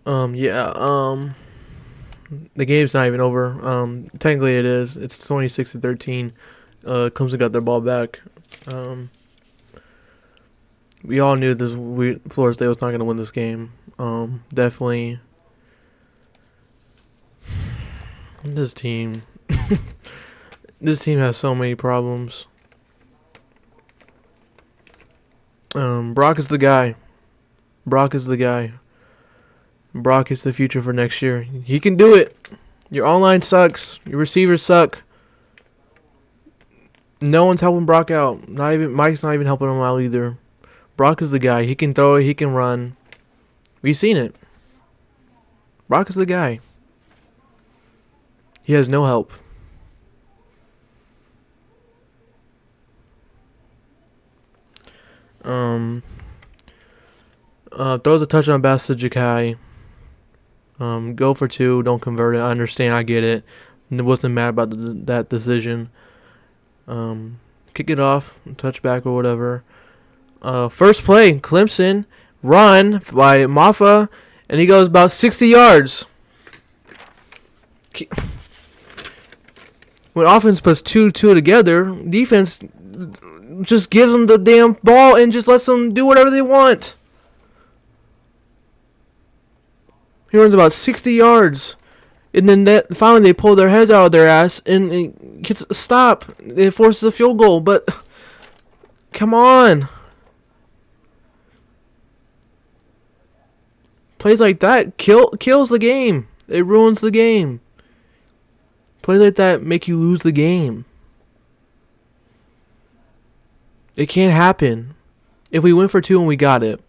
Yeah. The game's not even over. Technically it is. It's 26-13. Clemson got their ball back. Um, we all knew Florida State was not gonna win this game. Definitely this team. This team has so many problems. Brock is the guy. Brock is the guy. Brock is the future for next year. He can do it. Your online sucks. Your receivers suck. No one's helping Brock out. Not even Mike's not even helping him out either. Brock is the guy. He can throw it. He can run. We've seen it. Brock is the guy. He has no help. Throws a touchdown pass to Jakai. Go for two. Don't convert it. I understand. I get it. Wasn't mad about that decision. Kick it off, touchback or whatever. First play, Clemson run by Maffa, and he goes about 60 yards. When offense puts two together, defense just gives them the damn ball and just lets them do whatever they want. He runs about 60 yards. And then finally they pull their heads out of their ass and it gets a stop. It forces a field goal. But come on. Plays like that kills the game. It ruins the game. Plays like that make you lose the game. It can't happen. If we went for two and we got it,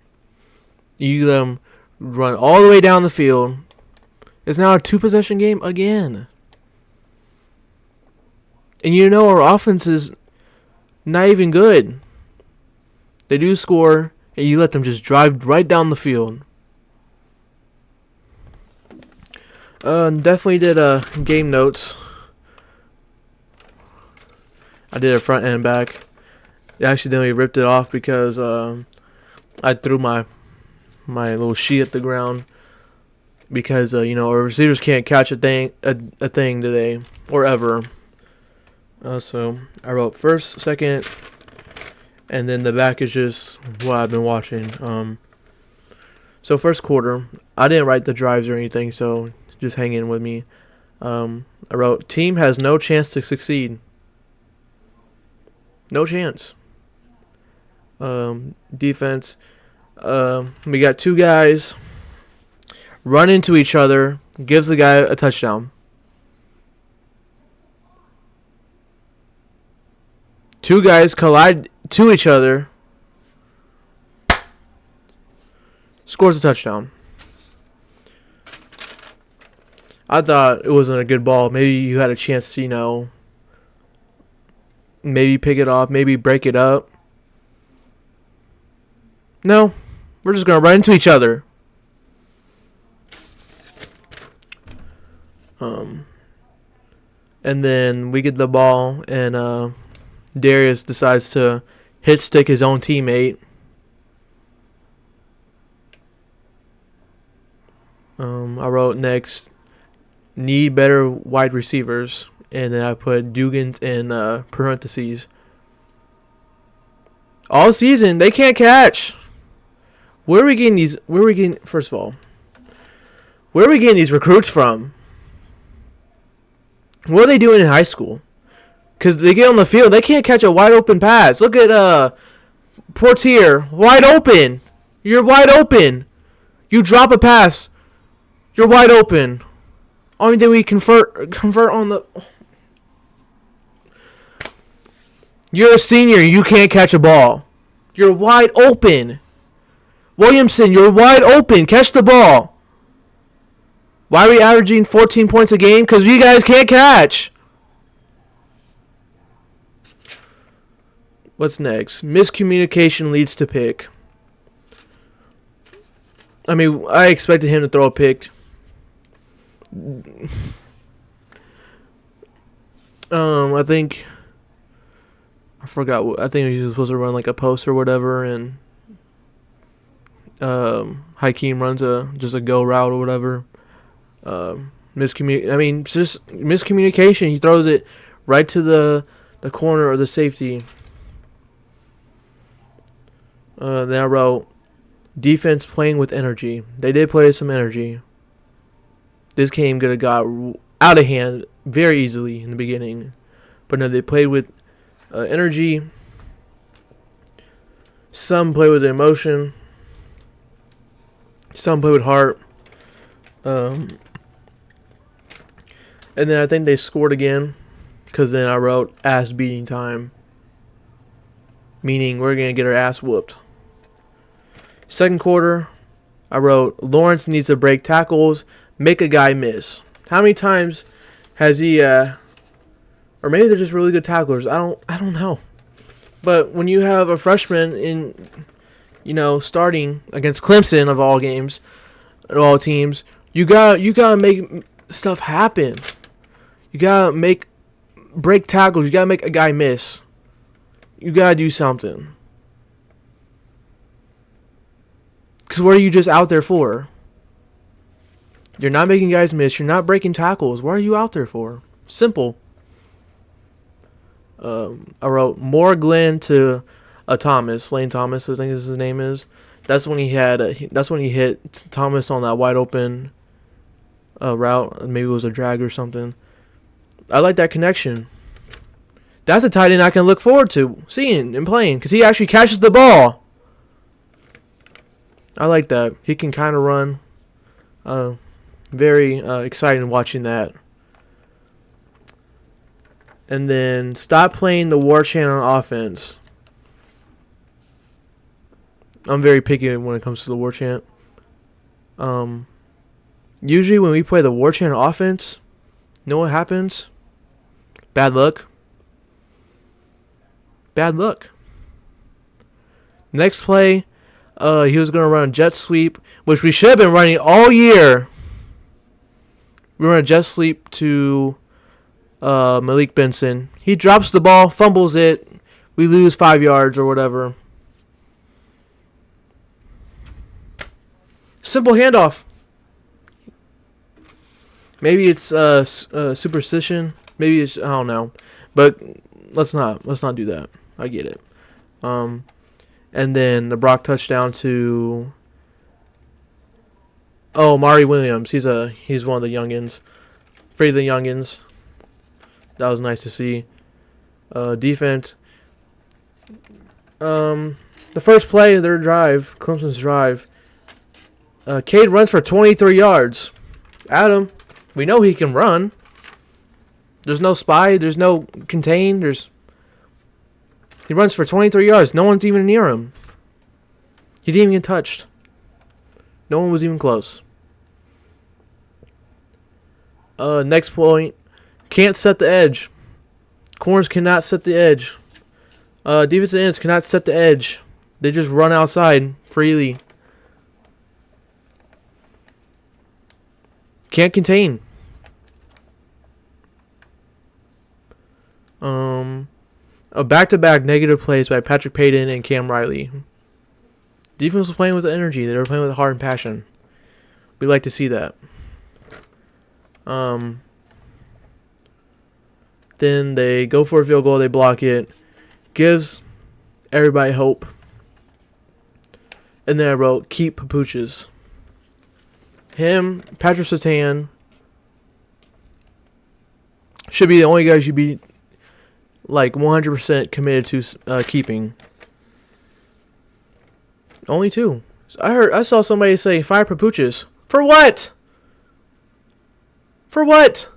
you let them run all the way down the field. It's now a two-possession game again. And you know our offense is not even good. They do score, and you let them just drive right down the field. Definitely did game notes. I did a front and back. I accidentally ripped it off because I threw my little sheet at the ground. Because our receivers can't catch a thing today or ever. So I wrote first, second, and then the back is just what I've been watching. So first quarter, I didn't write the drives or anything, so just hang in with me. I wrote team has no chance to succeed. No chance. Defense. We got two guys run into each other, gives the guy a touchdown. Two guys collide to each other, scores a touchdown. I thought it wasn't a good ball. Maybe you had a chance to, maybe pick it off, maybe break it up. No, we're just going to run into each other. And then we get the ball, and Darius decides to hit stick his own teammate. I wrote next, need better wide receivers, and then I put Dugans in parentheses. All season they can't catch. Where are we getting these? First of all, where are we getting these recruits from? What are they doing in high school? Because they get on the field, they can't catch a wide open pass. Look at Portier, wide open. You're wide open. You drop a pass, you're wide open. Only thing we convert on the. You're a senior, you can't catch a ball. You're wide open. Williamson, you're wide open. Catch the ball. Why are we averaging 14 points a game? Because you guys can't catch. What's next? Miscommunication leads to pick. I mean, I expected him to throw a pick. I think I forgot. I think he was supposed to run like a post or whatever, and Hakeem runs just a go route or whatever. Just miscommunication. He throws it right to the corner or the safety. Then I wrote, defense playing with energy. They did play with some energy. This game could have got out of hand very easily in the beginning. But no, they played with energy. Some play with emotion. Some play with heart. And then I think they scored again. Because then I wrote ass beating time. Meaning we're going to get our ass whooped. Second quarter, I wrote Lawrence needs to break tackles, make a guy miss. How many times has he or maybe they're just really good tacklers. I don't know. But when you have a freshman starting against Clemson of all games, of all teams, you gotta make stuff happen. You gotta break tackles. You gotta make a guy miss. You gotta do something. Because what are you just out there for? You're not making guys miss. You're not breaking tackles. What are you out there for? Simple. I wrote more Glenn to Thomas. Lane Thomas, I think his name is. That's when he hit Thomas on that wide open route. Maybe it was a drag or something. I like that connection. That's a tight end I can look forward to seeing and playing because he actually catches the ball. I like that. He can kind of run. Very exciting watching that. And then stop playing the war chant on offense. I'm very picky when it comes to the war chant. Usually when we play the war chant on offense, you know what happens? Bad luck. Bad luck. Next play, he was going to run a jet sweep, which we should have been running all year. We run a jet sweep to Malik Benson. He drops the ball, fumbles it. We lose 5 yards or whatever. Simple handoff. Maybe it's superstition. Maybe it's, I don't know. But let's not do that. I get it. And then the Brock touchdown to Mari Williams. He's one of the youngins. Afraid of the youngins. That was nice to see. Defense. The first play of their drive, Clemson's drive, Cade runs for 23 yards. Adam, we know he can run. There's no spy. There's no contain. He runs for 23 yards. No one's even near him. He didn't even get touched. No one was even close. Next point. Can't set the edge. Corners cannot set the edge. Defensive ends cannot set the edge. They just run outside freely. Can't contain. A back-to-back negative plays by Patrick Payton and Cam Riley. Defense was playing with energy. They were playing with heart and passion. We like to see that. Then they go for a field goal. They block it. Gives everybody hope. And then I wrote, keep Papuchas. Him, Patrick Surtain, should be the only guy you should be like 100% committed to keeping. Only two. I saw somebody say 5 Papuchas. For what? For what?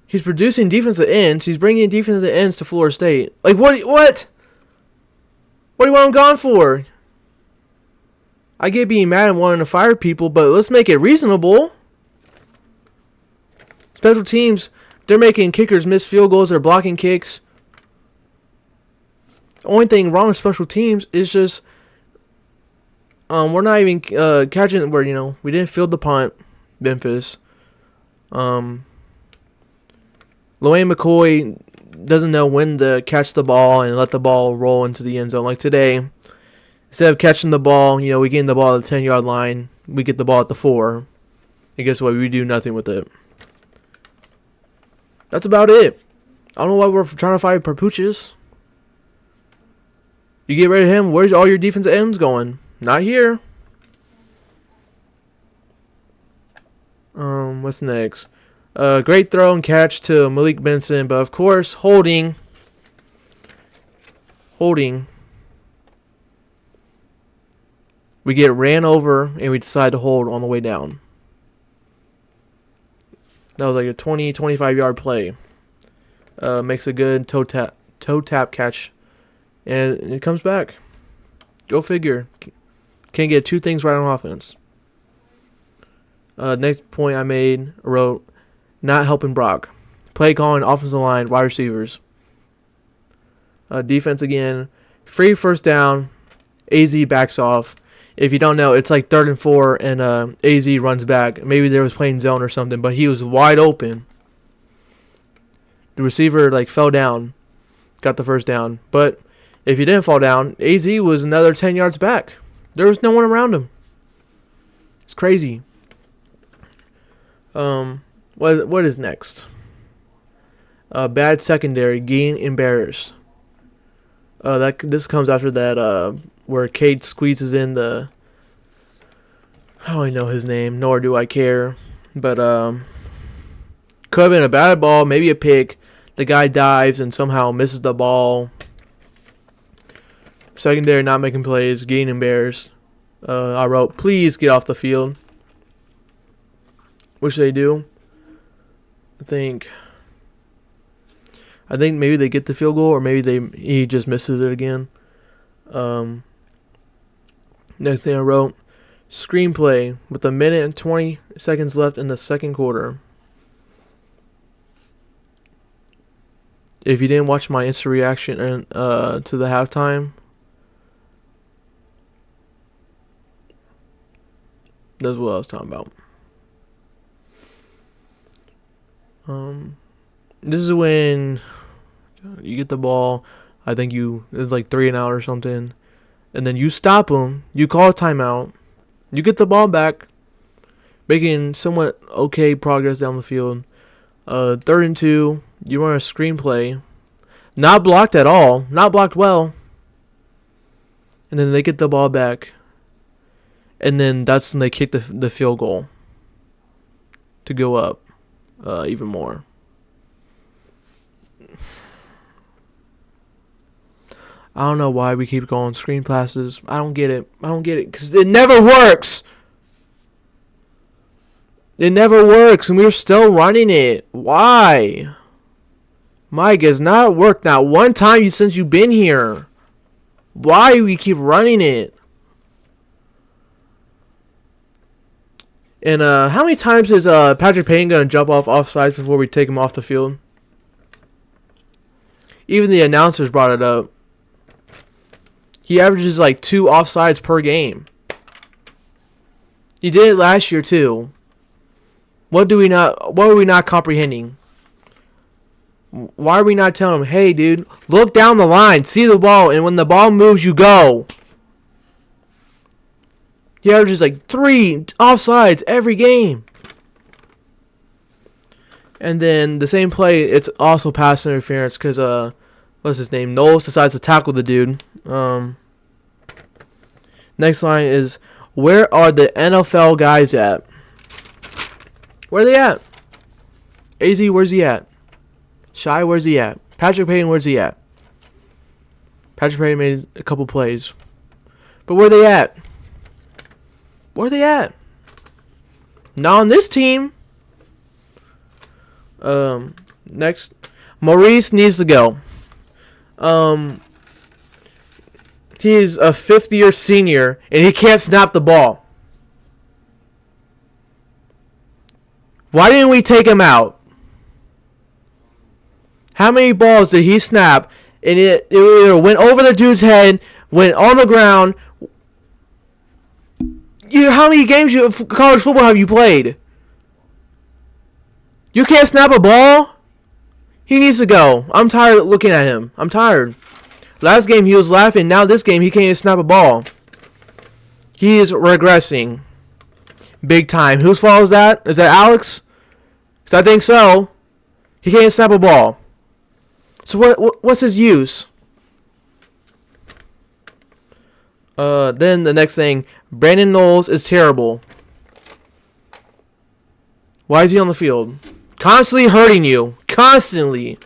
He's producing defensive ends. He's bringing defensive ends to Florida State. Like, what? What do you want him gone for? I get being mad and wanting to fire people, but let's make it reasonable. Special teams, they're making kickers miss field goals. They're blocking kicks. The only thing wrong with special teams is just we're not even catching where, we didn't field the punt, Memphis. Loane McCoy doesn't know when to catch the ball and let the ball roll into the end zone. Like today, Instead of catching the ball, we get the ball at the 10-yard line. We get the ball at the 4. And guess what? We do nothing with it. That's about it. I don't know why we're trying to fight Papuchis. You get rid of him, where's all your defensive ends going? Not here. What's next? Great throw and catch to Malik Benson, but of course, holding. We get ran over, and we decide to hold on the way down. That was like a 20, 25-yard play. Makes a good toe tap catch, and it comes back. Go figure. Can't get 2 things right on offense. Next point I wrote, not helping Brock. Play calling, offensive line, wide receivers. Defense again. Free first down. AZ backs off. If you don't know, it's like 3rd and 4, and AZ runs back. Maybe they was playing zone or something, but he was wide open. The receiver fell down, got the first down. But if he didn't fall down, AZ was another 10 yards back. There was no one around him. It's crazy. What is next? Bad secondary, getting embarrassed. This comes after that where Cade squeezes in the. How do I know his name? Nor do I care. But could have been a bad ball, maybe a pick. The guy dives and somehow misses the ball. Secondary not making plays, getting embarrassed. I wrote, please get off the field. Which they do. I think maybe they get the field goal, or maybe he just misses it again. Next thing I wrote, screenplay with 1 minute and 20 seconds left in the second quarter. If you didn't watch my instant reaction to the halftime, that's what I was talking about. This is when you get the ball. I think it's like 3 and out or something, and then you stop them. You call a timeout. You get the ball back, making somewhat okay progress down the field. 3rd and 2. You run a screenplay, not blocked at all, not blocked well, and then they get the ball back, and then that's when they kick the field goal to go up even more. I don't know why we keep going screen passes. I don't get it because it never works. It never works, and we're still running it. Why? Mike, it's not worked not one time since you've been here. Why we keep running it? And how many times is Patrick Payne going to jump off offsides before we take him off the field? Even the announcers brought it up. He averages like 2 offsides per game. He did it last year too. What are we not comprehending? Why are we not telling him, hey, dude, look down the line, see the ball, and when the ball moves, you go? He averages like 3 offsides every game. And then the same play, it's also pass interference because, what's his name? Knowles decides to tackle the dude. Next line is, where are the NFL guys at? Where are they at? AZ, where's he at? Shy, where's he at? Patrick Payne, where's he at? Patrick Payne made a couple plays. But where are they at? Where are they at? Not on this team. Next. Maurice needs to go. He's a 5th-year senior, and he can't snap the ball. Why didn't we take him out? How many balls did he snap, and it either went over the dude's head, went on the ground? How many games of college football have you played? You can't snap a ball? He needs to go. I'm tired of looking at him. I'm tired. Last game he was laughing. Now this game he can't even snap a ball. He is regressing. Big time. Whose fault is that? Is that Alex? Because I think so. He can't snap a ball. So what's his use? Then the next thing, Brandon Knowles is terrible. Why is he on the field? Constantly hurting you. Constantly.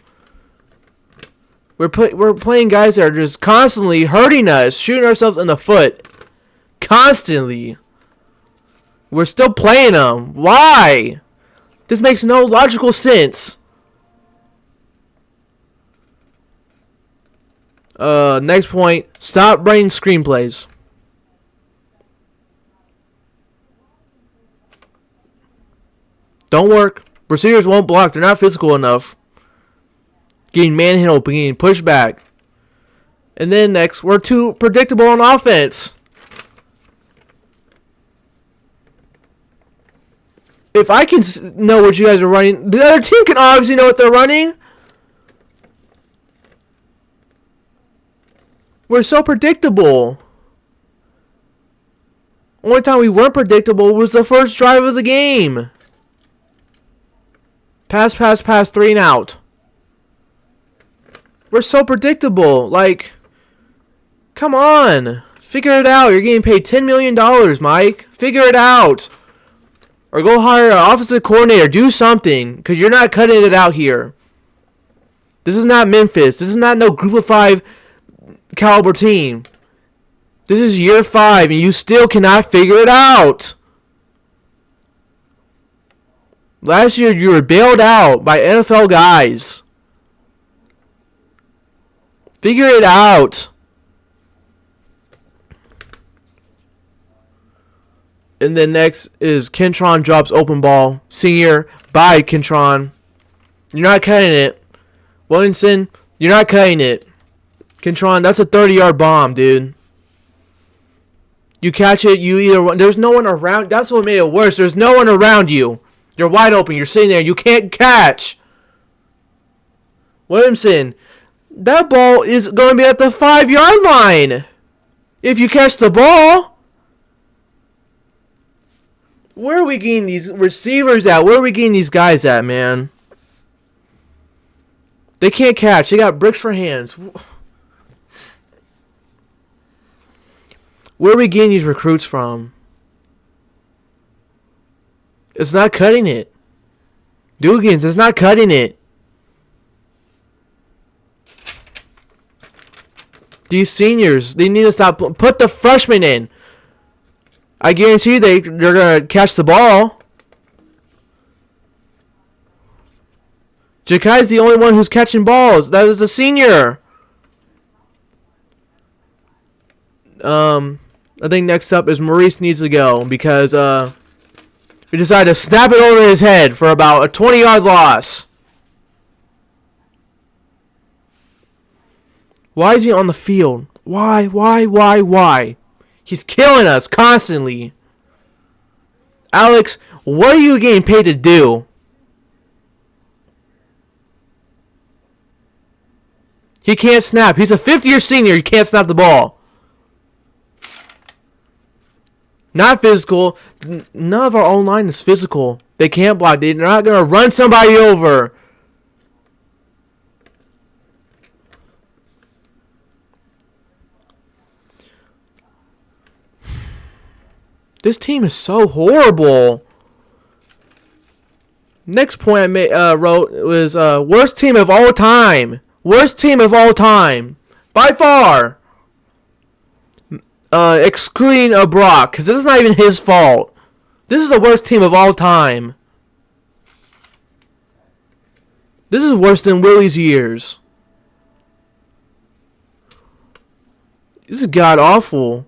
We're playing guys that are just constantly hurting us, shooting ourselves in the foot. Constantly. We're still playing them. Why? This makes no logical sense. Next point. Stop writing screenplays. Don't work. Receivers won't block. They're not physical enough. Getting manhandled, getting pushed back. And then next, we're too predictable on offense. If I can know what you guys are running, the other team can obviously know what they're running. We're so predictable. Only time we weren't predictable was the first drive of the game. Pass, 3 and out. We're so predictable. Like, come on. Figure it out. You're getting paid $10 million, Mike. Figure it out. Or go hire an offensive coordinator. Do something. Because you're not cutting it out here. This is not Memphis. This is not no group of 5 caliber team. This is year 5 and you still cannot figure it out. Last year you were bailed out by NFL guys. Figure it out. And then next is Kentron drops open ball. Senior, bye Kentron. You're not cutting it. Williamson, you're not cutting it. Kentron, that's a 30-yard bomb, dude. You catch it, you either... There's no one around. That's what made it worse. There's no one around you. You're wide open. You're sitting there. You can't catch. Williamson, that ball is going to be at the 5-yard line. If you catch the ball. Where are we getting these receivers at? Where are we getting these guys at, man? They can't catch. They got bricks for hands. Where are we getting these recruits from? It's not cutting it. Dugans, it's not cutting it. These seniors, they need to stop. Put the freshmen in. I guarantee they're going to catch the ball. Jakai's the only one who's catching balls. That is a senior. I think next up is Maurice needs to go because we decided to snap it over his head for about a 20-yard loss. Why is he on the field? Why? He's killing us constantly. Alex, what are you getting paid to do? He can't snap. He's a 5th-year senior. He can't snap the ball. Not physical. None of our own line is physical. They can't block. They're not going to run somebody over. This team is so horrible. Next point I wrote was worst team of all time. Worst team of all time. By far. Excluding Brock, because this is not even his fault. This is the worst team of all time. This is worse than Willie's years. This is god-awful.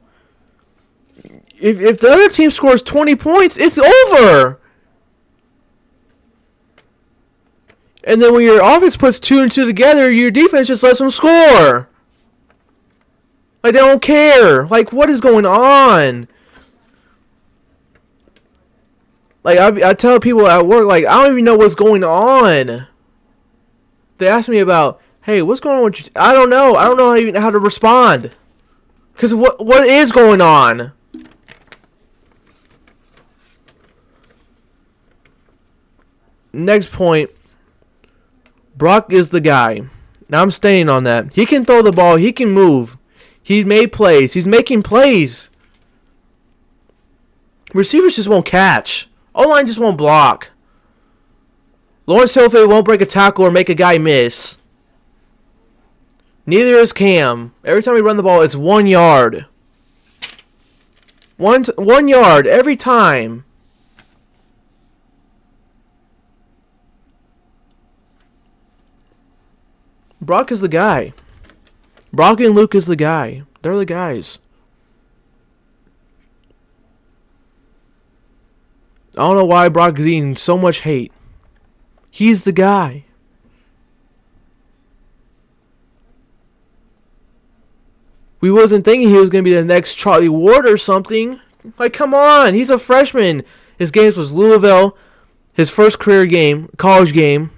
If the other team scores 20 points, it's over. And then when your offense puts 2 and 2 together, your defense just lets them score. Like, they don't care. Like, what is going on? Like, I tell people at work, like, I don't even know what's going on. They ask me about, hey, what's going on with you? I don't know. I don't know even how to respond. Because what is going on? next point. Brock is the guy. Now I'm staying on that. He can throw the ball. He can move. He made plays. He's making plays. Receivers just won't catch. O-line just won't block. Lawrence Hilfe won't break a tackle or make a guy miss. Neither is Cam. Every time we run the ball, it's 1 yard. 1 yard every time. Brock is the guy. Brock and Luke is the guy. They're the guys. I don't know why Brock is getting so much hate. He's the guy. We wasn't thinking he was going to be the next Charlie Ward or something. Like, come on. He's a freshman. His games was Louisville. His first career game, college game.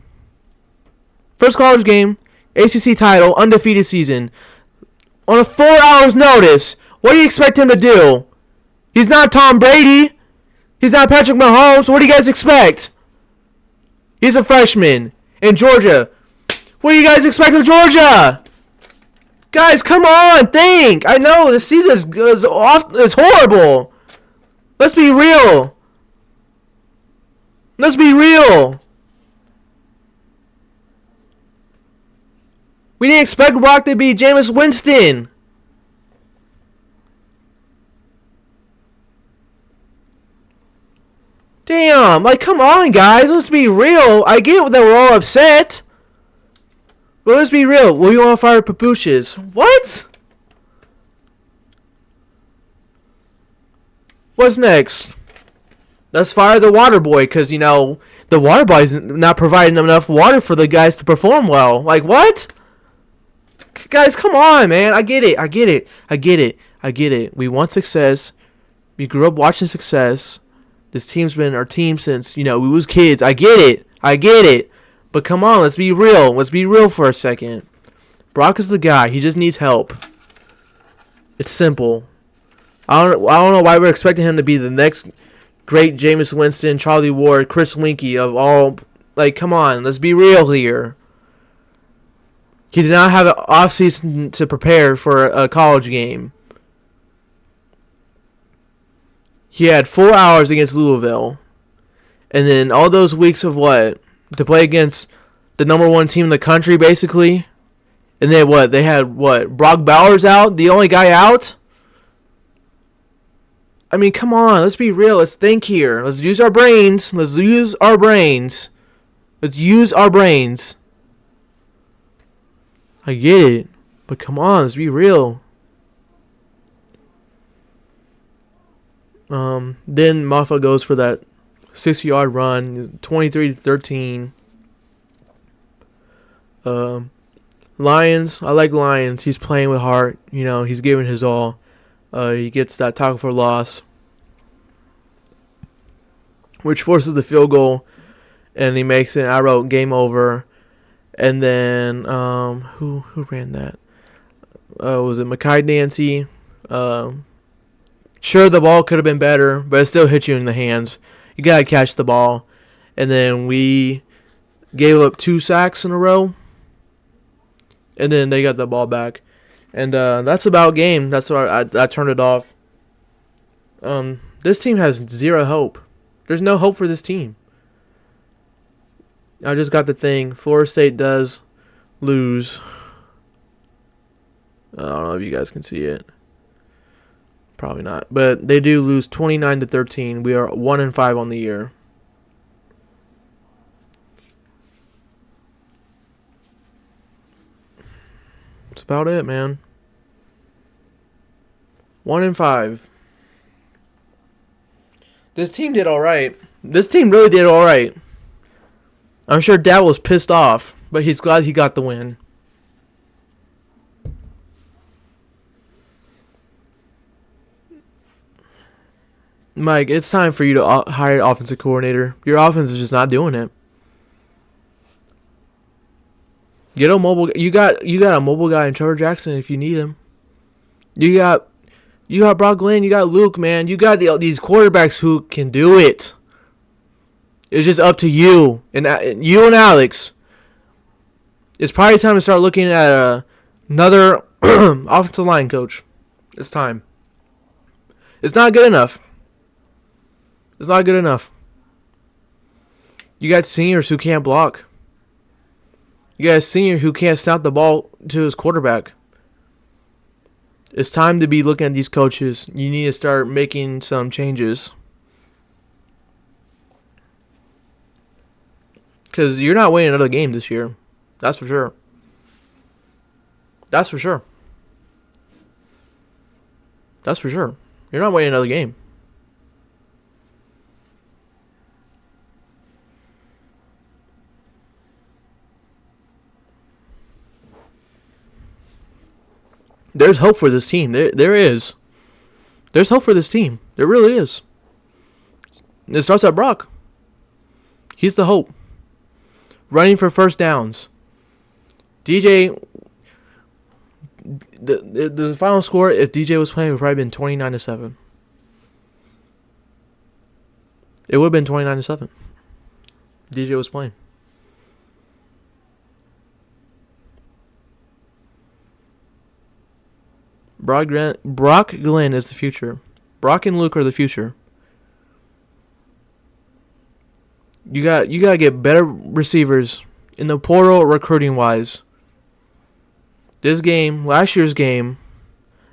First college game, ACC title, undefeated season. On a 4 hours notice, what do you expect him to do? He's not Tom Brady. He's not Patrick Mahomes. What do you guys expect? He's a freshman in Georgia. What do you guys expect of Georgia? Guys, come on, think. I know the season is horrible. Let's be real. Let's be real. We didn't expect Brock to be Jameis Winston. Damn, like, come on, guys. Let's be real. I get that we're all upset. But let's be real. We want to fire Papooses. What? What's next? Let's fire the water boy because, you know, the water boy's not providing enough water for the guys to perform well. Like, what? Guys, come on, man. I get it. We want success. We grew up watching success. This team's been our team since, you know, we was kids. I get it. But come on, let's be real. Let's be real for a second. Brock is the guy. He just needs help. It's simple. I don't know why we're expecting him to be the next great Jameis Winston, Charlie Ward, Chris Winkie of all. Like, come on. Let's be real here. He did not have an offseason to prepare for a college game. He had 4 hours against Louisville. And then all those weeks of what? To play against the number one team in the country, basically. And then what? They had what? Brock Bowers out? The only guy out? I mean, come on. Let's be real. Let's think here. Let's use our brains. I get it. But come on. Let's be real. Then Maffa goes for that 60-yard run, 23-13. Lions, I like Lions. He's playing with heart. You know, he's giving his all. He gets that tackle for loss, which forces the field goal, and he makes it. I wrote game over. And then who ran that? Was it Mekhi Nancy? Sure, the ball could have been better, but it still hit you in the hands. You got to catch the ball. And then we gave up 2 sacks in a row. And then they got the ball back. And that's about game. That's why I turned it off. This team has zero hope. There's no hope for this team. I just got the thing. Florida State does lose. I don't know if you guys can see it. Probably not. But they do lose 29-13. We are 1-5 on the year. That's about it, man. 1-5. This team did all right. This team really did all right. I'm sure Dad was pissed off, but he's glad he got the win. Mike, it's time for you to hire an offensive coordinator. Your offense is just not doing it. Get a mobile. You got a mobile guy in Trevor Jackson if you need him. You got Brock Glenn. You got Luke, man. You got these quarterbacks who can do it. It's just up to you and Alex. It's probably time to start looking at another offensive line coach. It's time. It's not good enough. It's not good enough. You got seniors who can't block. You got a senior who can't snap the ball to his quarterback. It's time to be looking at these coaches. You need to start making some changes. Because you're not winning another game this year. That's for sure. That's for sure. That's for sure. You're not winning another game. There's hope for this team. There is. There's hope for this team. There really is. It starts at Brock. He's the hope. Running for first downs. DJ, the final score, if DJ was playing, would probably been 29-7. It would have been 29-7. DJ was playing. Brock Glenn is the future. Brock and Luke are the future. You got to get better receivers in the portal recruiting wise. This game, last year's game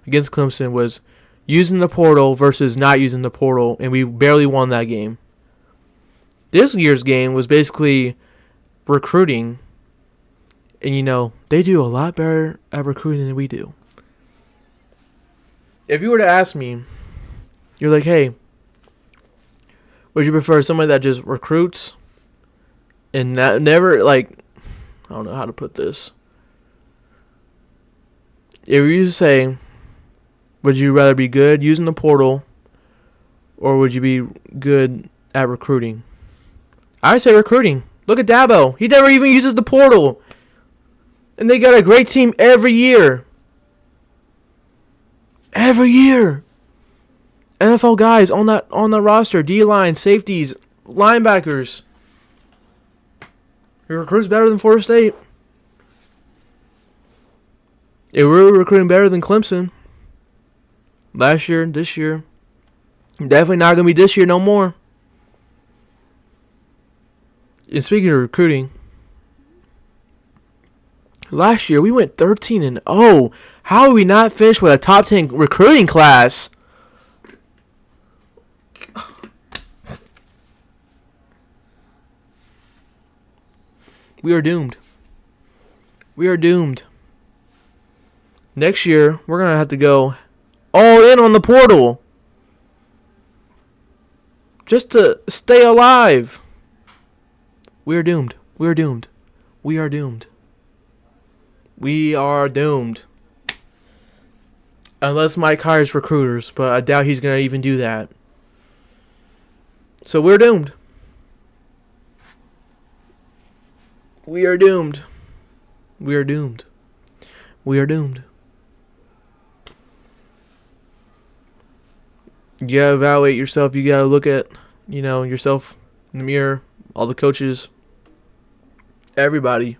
against Clemson, was using the portal versus not using the portal, and we barely won that game. This year's game was basically recruiting, and they do a lot better at recruiting than we do. If you were to ask me, you're like, hey, would you prefer somebody that just recruits and never, I don't know how to put this. If you say, would you rather be good using the portal or would you be good at recruiting? I say recruiting. Look at Dabo. He never even uses the portal. And they got a great team every year. Every year. NFL guys on the roster, D-line, safeties, linebackers. He recruits better than Florida State. We're recruiting better than Clemson. Last year, this year. Definitely not going to be this year no more. And speaking of recruiting, last year we went 13-0. How are we not finished with a top 10 recruiting class? We are doomed. We are doomed. Next year, we're going to have to go all in on the portal just to stay alive. We are doomed. We are doomed. We are doomed. We are doomed. Unless Mike hires recruiters, but I doubt he's going to even do that. So we're doomed. We are doomed. We are doomed. We are doomed. You gotta evaluate yourself. You gotta look at, yourself in the mirror. All the coaches. Everybody.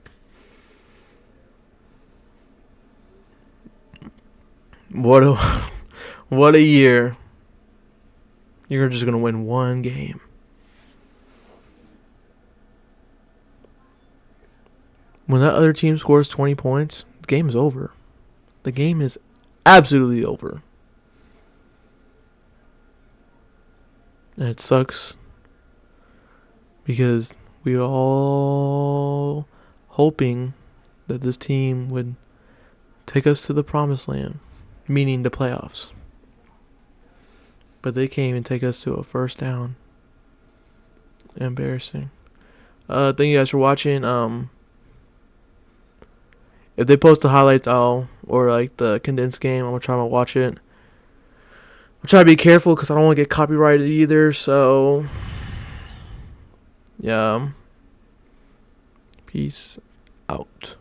What a year. You're just gonna win one game. When that other team scores 20 points, the game is over. The game is absolutely over. And it sucks because we were all hoping that this team would take us to the promised land, meaning the playoffs. But they can't even take us to a first down. Embarrassing. Thank you guys for watching. If they post the highlights or the condensed game, I'm gonna try to watch it. I'm trying to be careful because I don't want to get copyrighted either. So, yeah. Peace out.